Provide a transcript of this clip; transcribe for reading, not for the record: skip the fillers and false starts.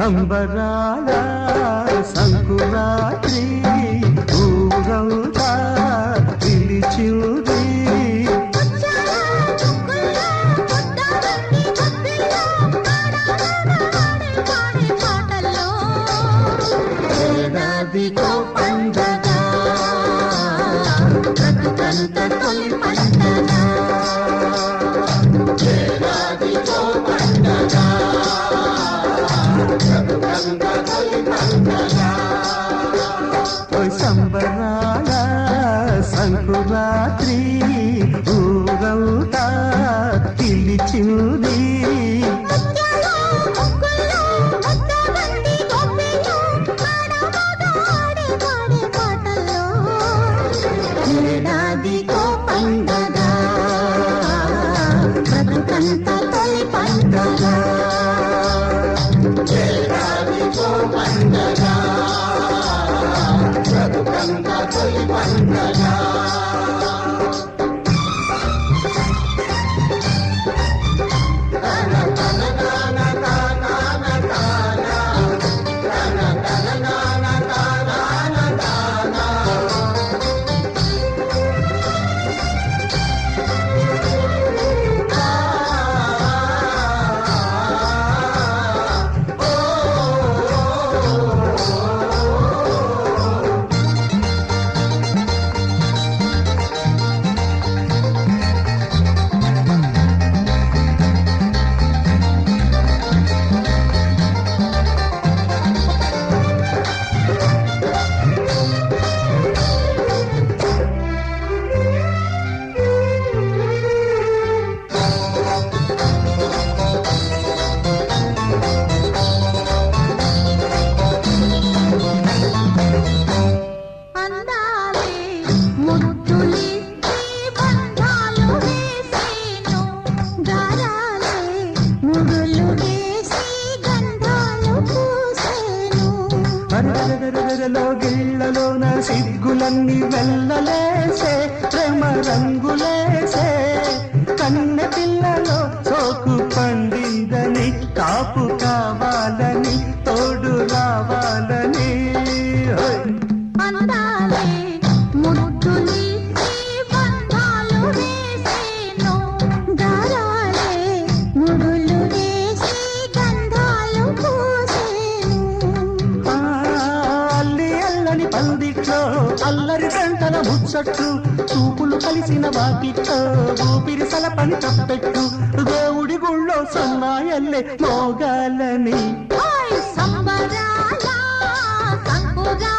సంబరాల సంకురాత్రి ఊరంతా పిలిచింది. ఏడాదికో పండగ బ్రతుకంత తొలి పండగ. ఏడాదికో పండగ బ్రతుకంత తొలి పండగ. సంబరాల సంకురాత్రి ఊరంతా పిలిచింది. ఏడాదికో పండగ బ్రతుకంత తొలి పండగ. ఏడాదికో పండగ బ్రతుకంత తొలి పండగ. గిళ్ళలోన సిగ్గులన్నీ వెళ్ళలేసే ప్రేమ రంగులేసే. కన్నె పిల్లలో సోకు పండిందని కాపు కావాలని తోడు రావాలని. పందిట్లో అల్లరి గంటల ముచ్చట్టు చూపులు కలిసిన వాకిట్లో ఊపిరి సలపని తప్పెట్టు. దేవుడి గుళ్ళో సన్నాయల్లే మోగాలని. సంబరాల సంకురా